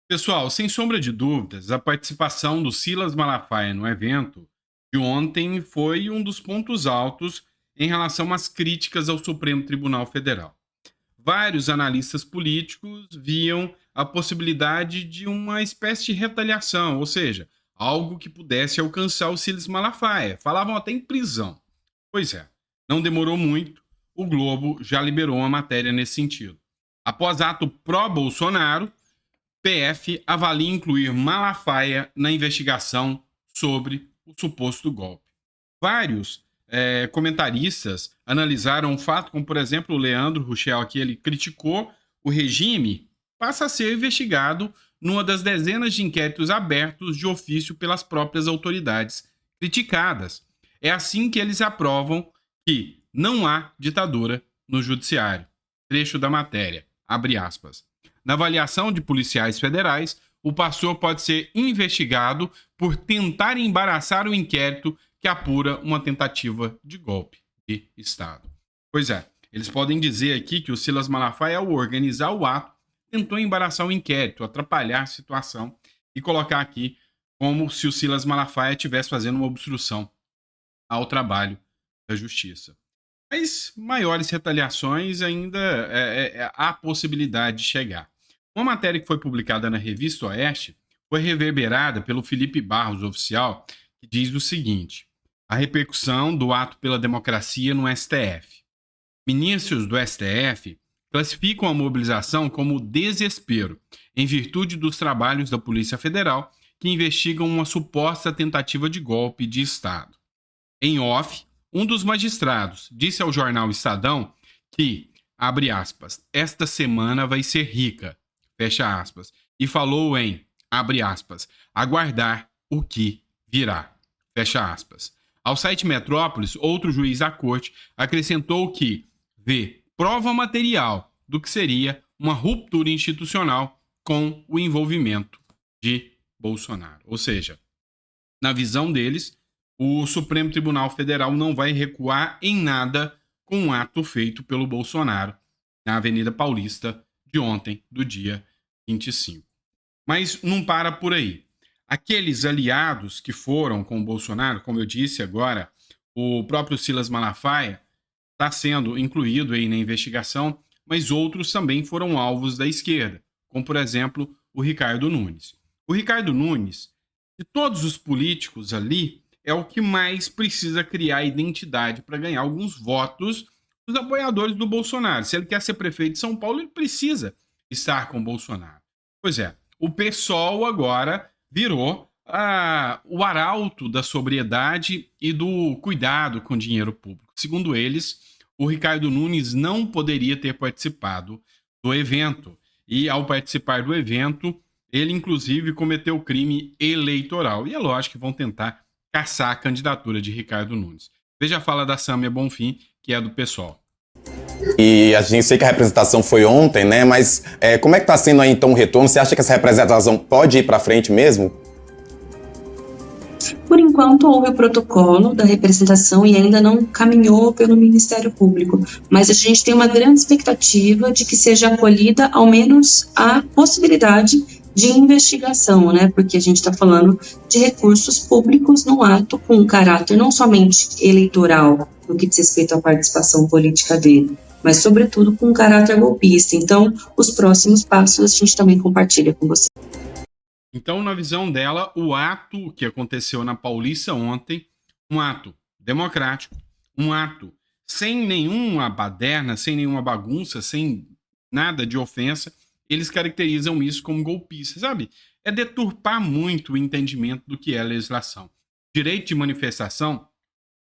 Pessoal, sem sombra de dúvidas, a participação do Silas Malafaia no evento de ontem foi um dos pontos altos em relação às críticas ao Supremo Tribunal Federal. Vários analistas políticos viam a possibilidade de uma espécie de retaliação, ou seja, algo que pudesse alcançar o Silas Malafaia. Falavam até em prisão. Pois é, não demorou muito, o Globo já liberou uma matéria nesse sentido. Após ato pró-Bolsonaro, PF avalia incluir Malafaia na investigação sobre o suposto golpe. Vários comentaristas analisaram o fato, como por exemplo o Leandro Ruschel, que ele criticou o regime, passa a ser investigado numa das dezenas de inquéritos abertos de ofício pelas próprias autoridades criticadas. É assim que eles aprovam que não há ditadura no judiciário. Trecho da matéria, abre aspas. Na avaliação de policiais federais, o pastor pode ser investigado por tentar embaraçar o inquérito que apura uma tentativa de golpe de Estado. Pois é, eles podem dizer aqui que o Silas Malafaia, ao organizar o ato, tentou embaraçar o inquérito, atrapalhar a situação e colocar aqui como se o Silas Malafaia estivesse fazendo uma obstrução ao trabalho da justiça. Mas maiores retaliações ainda há possibilidade de chegar. Uma matéria que foi publicada na Revista Oeste foi reverberada pelo Felipe Barros, oficial, que diz o seguinte: a repercussão do ato pela democracia no STF. Ministros do STF classificam a mobilização como desespero, em virtude dos trabalhos da Polícia Federal, que investigam uma suposta tentativa de golpe de Estado. Em off, um dos magistrados disse ao jornal Estadão que, abre aspas, esta semana vai ser rica, fecha aspas, e falou em, abre aspas, aguardar o que virá, fecha aspas. Ao site Metrópolis, outro juiz da corte acrescentou que vê prova material do que seria uma ruptura institucional com o envolvimento de Bolsonaro. Ou seja, na visão deles, o Supremo Tribunal Federal não vai recuar em nada com um ato feito pelo Bolsonaro na Avenida Paulista de ontem, do dia 25. Mas não para por aí. Aqueles aliados que foram com o Bolsonaro, como eu disse agora, o próprio Silas Malafaia está sendo incluído aí na investigação, mas outros também foram alvos da esquerda, como por exemplo o Ricardo Nunes. O Ricardo Nunes, de todos os políticos ali, é o que mais precisa criar identidade para ganhar alguns votos dos apoiadores do Bolsonaro. Se ele quer ser prefeito de São Paulo, ele precisa estar com o Bolsonaro. Pois é, o PSOL agora virou o arauto da sobriedade e do cuidado com o dinheiro público. Segundo eles, o Ricardo Nunes não poderia ter participado do evento. E ao participar do evento, ele inclusive cometeu crime eleitoral. E é lógico que vão tentar caçar a candidatura de Ricardo Nunes. Veja a fala da Sâmia Bonfim, que é do PSOL. E a gente sei que a representação foi ontem, né? Mas como é que tá sendo aí então o retorno? Você acha que essa representação pode ir para frente mesmo? Por enquanto, houve o protocolo da representação e ainda não caminhou pelo Ministério Público, mas a gente tem uma grande expectativa de que seja acolhida ao menos a possibilidade de investigação, né? Porque a gente está falando de recursos públicos no ato com um caráter não somente eleitoral, no que diz respeito à participação política dele, mas sobretudo com um caráter golpista. Então, os próximos passos a gente também compartilha com você. Então, na visão dela, o ato que aconteceu na Paulista ontem, um ato democrático, um ato sem nenhuma baderna, sem nenhuma bagunça, sem nada de ofensa, eles caracterizam isso como golpista, sabe? É deturpar muito o entendimento do que é legislação. Direito de manifestação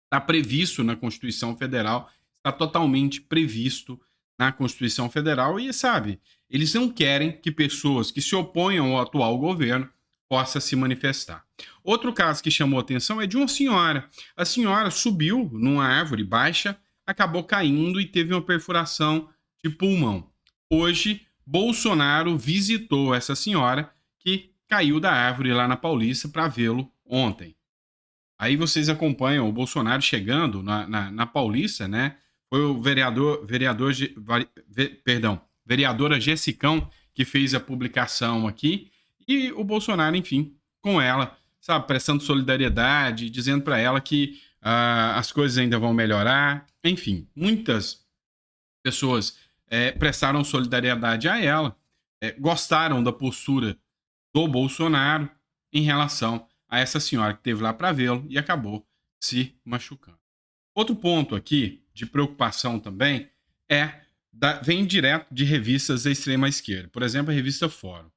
está previsto na Constituição Federal, está totalmente previsto na Constituição Federal e, sabe, eles não querem que pessoas que se oponham ao atual governo possam se manifestar. Outro caso que chamou atenção é de uma senhora. A senhora subiu numa árvore baixa, acabou caindo e teve uma perfuração de pulmão. Hoje, Bolsonaro visitou essa senhora que caiu da árvore lá na Paulista para vê-lo ontem. Aí vocês acompanham o Bolsonaro chegando na Paulista, né? Foi o vereadora Jessicão que fez a publicação aqui. E o Bolsonaro, enfim, com ela, sabe, prestando solidariedade, dizendo para ela que as coisas ainda vão melhorar. Enfim, muitas pessoas prestaram solidariedade a ela, gostaram da postura do Bolsonaro em relação a essa senhora que esteve lá para vê-lo e acabou se machucando. Outro ponto aqui de preocupação também vem direto de revistas da extrema esquerda. Por exemplo, a revista Fórum.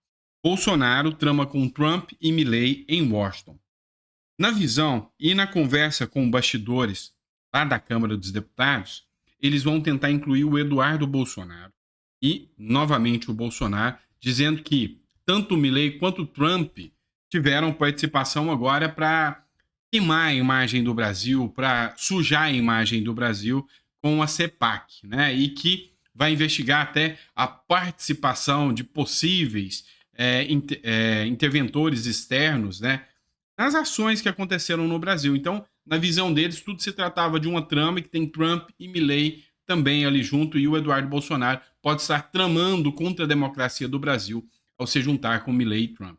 Bolsonaro trama com Trump e Milei em Washington. Na visão e na conversa com bastidores lá da Câmara dos Deputados, eles vão tentar incluir o Eduardo Bolsonaro e, novamente, o Bolsonaro, dizendo que tanto o Milei quanto o Trump tiveram participação agora para queimar a imagem do Brasil, para sujar a imagem do Brasil com a CEPAC, né? E que vai investigar até a participação de possíveis interventores externos, né, nas ações que aconteceram no Brasil. Então, na visão deles, tudo se tratava de uma trama que tem Trump e Milei também ali junto, e o Eduardo Bolsonaro pode estar tramando contra a democracia do Brasil ao se juntar com Milei e Trump.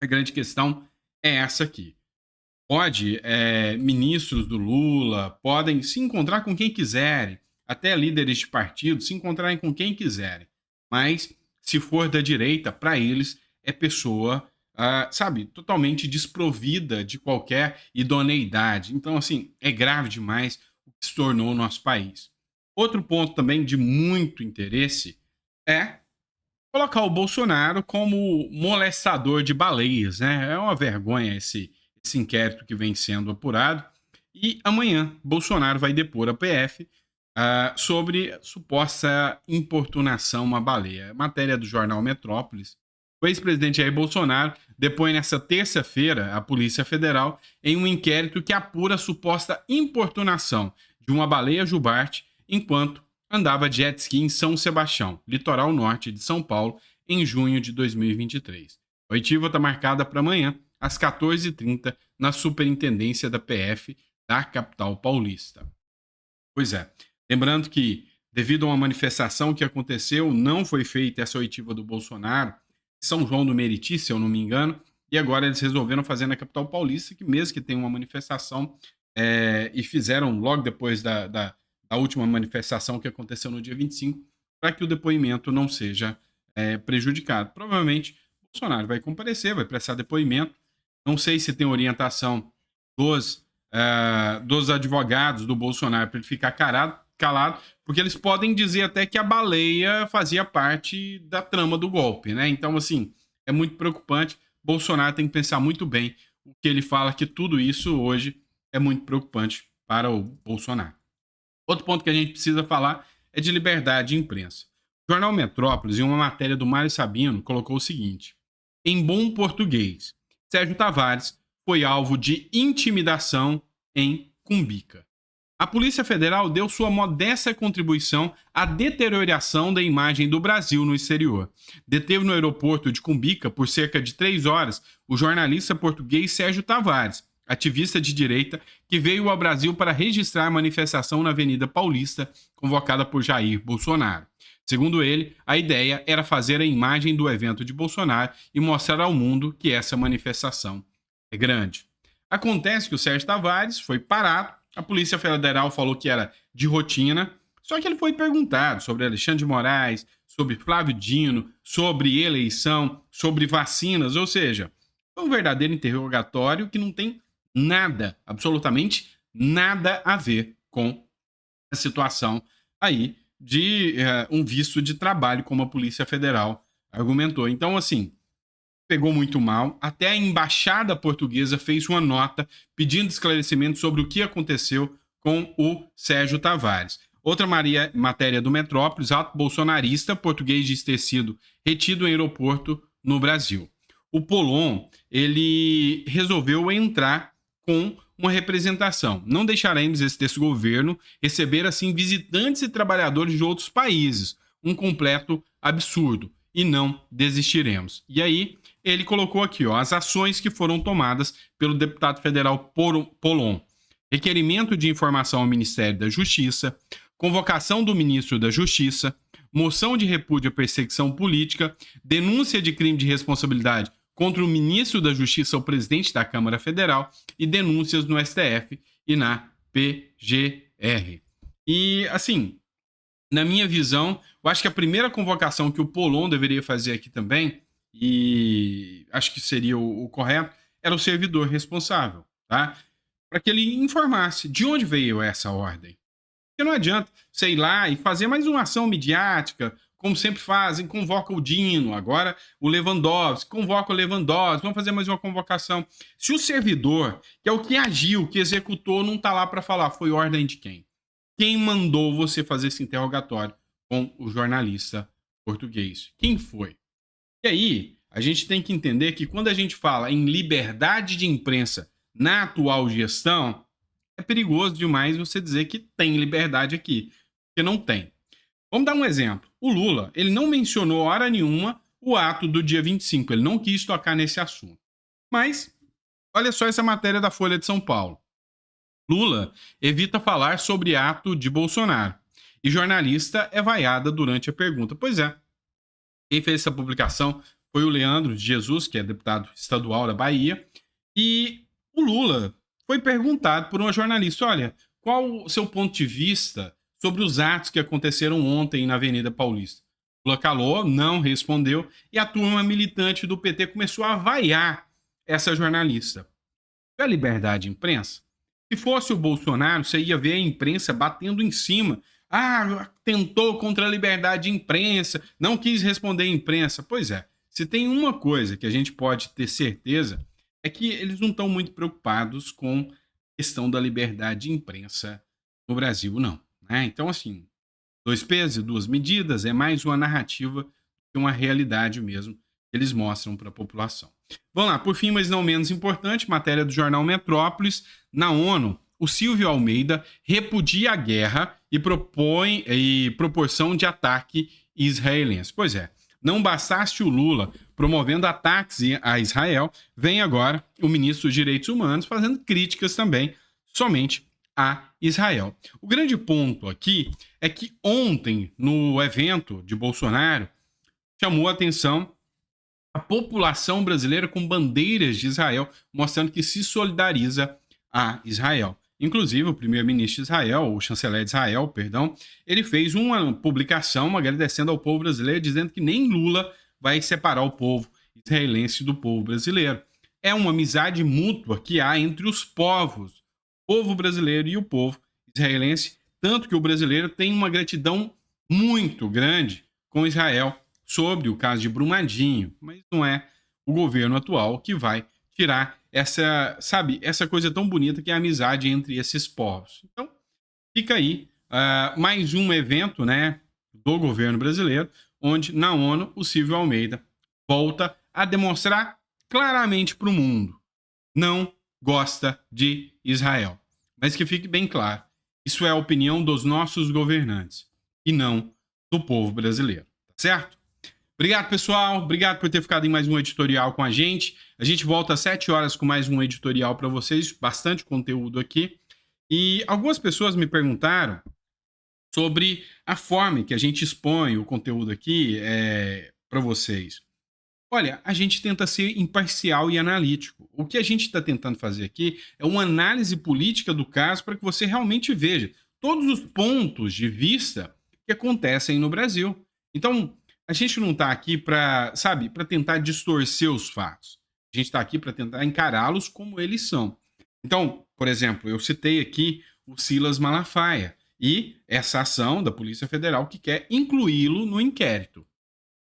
A grande questão é essa aqui. Ministros do Lula podem se encontrar com quem quiserem, até líderes de partido se encontrarem com quem quiserem, mas se for da direita, para eles é pessoa, totalmente desprovida de qualquer idoneidade. Então, assim, é grave demais o que se tornou o nosso país. Outro ponto também de muito interesse é colocar o Bolsonaro como molestador de baleias, né? É uma vergonha esse inquérito que vem sendo apurado. E amanhã, Bolsonaro vai depor a PF sobre suposta importunação a baleia. Matéria do jornal Metrópolis. O ex-presidente Jair Bolsonaro depõe nesta terça-feira a Polícia Federal em um inquérito que apura a suposta importunação de uma baleia jubarte enquanto andava de jet ski em São Sebastião, litoral norte de São Paulo, em junho de 2023. A oitiva está marcada para amanhã, às 14h30, na Superintendência da PF da capital paulista. Pois é. Lembrando que, devido a uma manifestação que aconteceu, não foi feita essa oitiva do Bolsonaro, São João do Meriti, se eu não me engano, e agora eles resolveram fazer na capital paulista, que mesmo que tenha uma manifestação, e fizeram logo depois da última manifestação que aconteceu no dia 25, para que o depoimento não seja prejudicado. Provavelmente, Bolsonaro vai comparecer, vai prestar depoimento. Não sei se tem orientação dos advogados do Bolsonaro para ele ficar calado, porque eles podem dizer até que a baleia fazia parte da trama do golpe, né? Então, assim, é muito preocupante. Bolsonaro tem que pensar muito bem o que ele fala, que tudo isso hoje é muito preocupante para o Bolsonaro. Outro ponto que a gente precisa falar é de liberdade de imprensa. O jornal Metrópolis, em uma matéria do Mário Sabino, colocou o seguinte: em bom português, Sérgio Tavares foi alvo de intimidação em Cumbica. A Polícia Federal deu sua modesta contribuição à deterioração da imagem do Brasil no exterior. Deteve no aeroporto de Cumbica por cerca de 3 horas o jornalista português Sérgio Tavares, ativista de direita que veio ao Brasil para registrar a manifestação na Avenida Paulista, convocada por Jair Bolsonaro. Segundo ele, a ideia era fazer a imagem do evento de Bolsonaro e mostrar ao mundo que essa manifestação é grande. Acontece que o Sérgio Tavares foi parado. A Polícia Federal falou que era de rotina, só que ele foi perguntado sobre Alexandre de Moraes, sobre Flávio Dino, sobre eleição, sobre vacinas, ou seja, foi um verdadeiro interrogatório que não tem nada, absolutamente nada a ver com a situação aí de um visto de trabalho, como a Polícia Federal argumentou. Então, assim, pegou muito mal. Até a embaixada portuguesa fez uma nota pedindo esclarecimento sobre o que aconteceu com o Sérgio Tavares. Outra matéria do Metrópolis: ato bolsonarista, português diz ter sido retido em aeroporto no Brasil. O Polon, ele resolveu entrar com uma representação. Não deixaremos esse desgoverno receber assim visitantes e trabalhadores de outros países. Um completo absurdo. E não desistiremos. E aí, ele colocou aqui, as ações que foram tomadas pelo deputado federal Polon. Requerimento de informação ao Ministério da Justiça, convocação do ministro da Justiça, moção de repúdio à perseguição política, denúncia de crime de responsabilidade contra o ministro da Justiça, o presidente da Câmara Federal, e denúncias no STF e na PGR. E, assim, na minha visão, eu acho que a primeira convocação que o Pollon deveria fazer aqui também, e acho que seria o correto, era o servidor responsável, tá? Para que ele informasse de onde veio essa ordem. Porque não adianta você ir lá e fazer mais uma ação midiática, como sempre fazem, convoca o Dino, agora o Lewandowski, convoca o Lewandowski, vamos fazer mais uma convocação. Se o servidor, que é o que agiu, que executou, não está lá para falar, foi ordem de quem? Quem mandou você fazer esse interrogatório com o jornalista português? Quem foi? E aí, a gente tem que entender que quando a gente fala em liberdade de imprensa na atual gestão, é perigoso demais você dizer que tem liberdade aqui, porque não tem. Vamos dar um exemplo. O Lula, ele não mencionou hora nenhuma o ato do dia 25, ele não quis tocar nesse assunto. Mas, olha só essa matéria da Folha de São Paulo. Lula evita falar sobre ato de Bolsonaro e jornalista é vaiada durante a pergunta. Pois é, quem fez essa publicação foi o Leandro de Jesus, que é deputado estadual da Bahia, e o Lula foi perguntado por uma jornalista, olha, qual o seu ponto de vista sobre os atos que aconteceram ontem na Avenida Paulista? Lula calou, não respondeu, e a turma militante do PT começou a vaiar essa jornalista. É a liberdade de imprensa? Se fosse o Bolsonaro, você ia ver a imprensa batendo em cima. Ah, tentou contra a liberdade de imprensa, não quis responder à imprensa. Pois é, se tem uma coisa que a gente pode ter certeza, é que eles não estão muito preocupados com a questão da liberdade de imprensa no Brasil, não. Né? Então, assim, 2 pesos e 2 medidas é mais uma narrativa que uma realidade mesmo que eles mostram para a população. Vamos lá, por fim, mas não menos importante, matéria do jornal Metrópolis. Na ONU, o Silvio Almeida repudia a guerra e propõe proporção de ataque israelense. Pois é, não bastasse o Lula promovendo ataques a Israel, vem agora o ministro dos Direitos Humanos fazendo críticas também somente a Israel. O grande ponto aqui é que ontem, no evento de Bolsonaro, chamou a atenção a população brasileira com bandeiras de Israel, mostrando que se solidariza a Israel. Inclusive, o primeiro-ministro de Israel, o chanceler de Israel, perdão, ele fez uma publicação agradecendo ao povo brasileiro, dizendo que nem Lula vai separar o povo israelense do povo brasileiro. É uma amizade mútua que há entre os povos, o povo brasileiro e o povo israelense, tanto que o brasileiro tem uma gratidão muito grande com Israel sobre o caso de Brumadinho, mas não é o governo atual que vai tirar essa coisa tão bonita que é a amizade entre esses povos. Então, fica aí mais um evento, né, do governo brasileiro, onde na ONU o Silvio Almeida volta a demonstrar claramente para o mundo, não gosta de Israel. Mas que fique bem claro, isso é a opinião dos nossos governantes e não do povo brasileiro, tá certo? Obrigado, pessoal. Obrigado por ter ficado em mais um editorial com a gente. A gente volta às 7 horas com mais um editorial para vocês. Bastante conteúdo aqui. E algumas pessoas me perguntaram sobre a forma que a gente expõe o conteúdo aqui para vocês. Olha, a gente tenta ser imparcial e analítico. O que a gente está tentando fazer aqui é uma análise política do caso para que você realmente veja todos os pontos de vista que acontecem no Brasil. Então, a gente não está aqui para tentar distorcer os fatos. A gente está aqui para tentar encará-los como eles são. Então, por exemplo, eu citei aqui o Silas Malafaia e essa ação da Polícia Federal que quer incluí-lo no inquérito.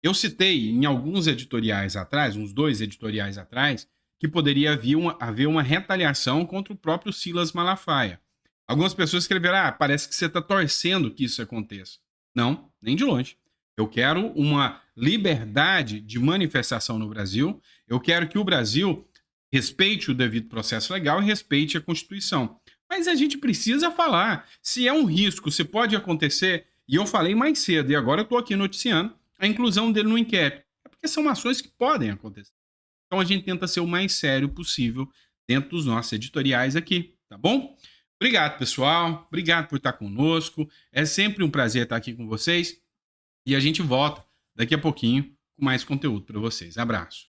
Eu citei em alguns editoriais atrás, uns 2 editoriais atrás, que poderia haver uma retaliação contra o próprio Silas Malafaia. Algumas pessoas escreveram, parece que você está torcendo que isso aconteça. Não, nem de longe. Eu quero uma liberdade de manifestação no Brasil. Eu quero que o Brasil respeite o devido processo legal e respeite a Constituição. Mas a gente precisa falar. Se é um risco, se pode acontecer, e eu falei mais cedo, e agora eu estou aqui noticiando a inclusão dele no inquérito. É porque são ações que podem acontecer. Então a gente tenta ser o mais sério possível dentro dos nossos editoriais aqui, tá bom? Obrigado, pessoal. Obrigado por estar conosco. É sempre um prazer estar aqui com vocês. E a gente volta daqui a pouquinho com mais conteúdo para vocês. Abraço.